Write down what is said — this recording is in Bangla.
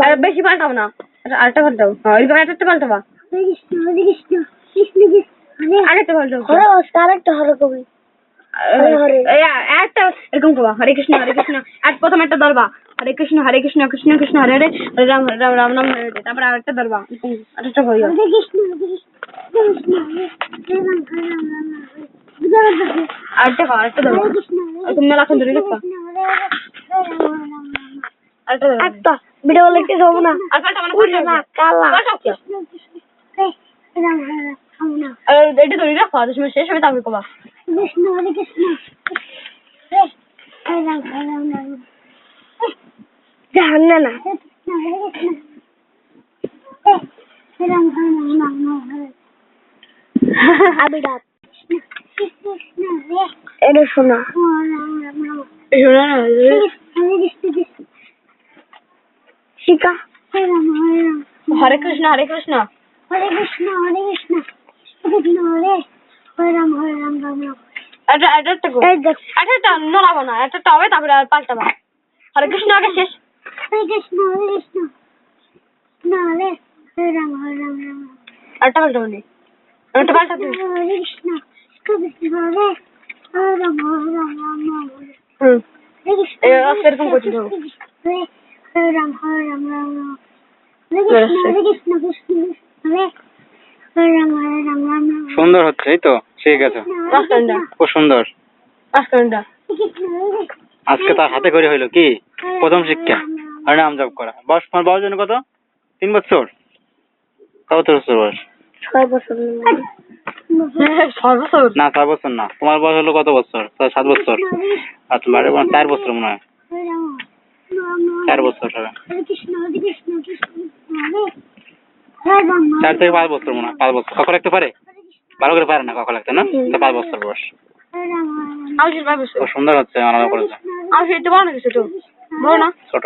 আর বেশি পাল্টাও না, আরেকটা পাল্টাও। এরকম একটা পাল্টাবা, আরেকটা পাল্টাও, আরেকটা হরে কবি, একটা এরকম করবা, হরে কৃষ্ণ হরে কৃষ্ণ। আর প্রথম একটা ধরবা, হরে কৃষ্ণ কৃষ্ণ কৃষ্ণ হরে হরে, হরে রাম রাম রাম হরে হরে। তারপর আরেকটা ধরবা, আরেকটা হইয়া আরেকটা খাও, আরেকটা ধরবা, তুমি মেলাক্ষণ ধরে রাখবা। আরেকটা ভিডিও লিখতে যাবো না, আর পাল্টা মানে কালা এটা ধরে রাখো, তুমি শেষ হবে তারপরে কবা কৃষ্ণ হরে কৃষ্ণ জাহান্না না আবিরাত এটা শোনা শিকা হরে কৃষ্ণ হরে কৃষ্ণ হরে কৃষ্ণ হরে কৃষ্ণ কৃষ্ণ হরে হরে রাম রাম রাম। এটা নড়াবো না, এটা হবে তারপরে আর পাল্টাবা। হরে কৃষ্ণ আগে শেষ, হরে কৃষ্ণ হরে হরে রাম রাম। আরেকটা পাল্টাবো নি, আরেকটা পাল্টাবো, হরে কৃষ্ণ কৃষ্ণ হরে হরে রাম রাম। এরকম করতে হবে, হরে রাম রাম হরে কৃষ্ণ কৃষ্ণ হরে হরে রাম রাম। সুন্দর হচ্ছে, এই তো শিখে গেছো, খুব সুন্দর। আজকে তার হাতে করে হইলো কি প্রথম শিক্ষা, আর নাম জপ করা। বয়স তোমার বয়স জন্য কত? 3 বছর? কত বছর বয়স? 6 বছর না 6 বছর না, তোমার বয়স হলো কত বছর? 7 বছর। আর তোমার 4 বছর মনে হয়, 4 বছর হবে, 4 থেকে 5 বছর মনে হয়, 5 বছর। কখন লিখতে পারে? ভালো করে পারে না কখন লিখতে, না? 5 বছর বয়স। খুব সুন্দর হচ্ছে, আলাদা করেছে। আর এটা বড় না, কিছু বড় না, ছোট।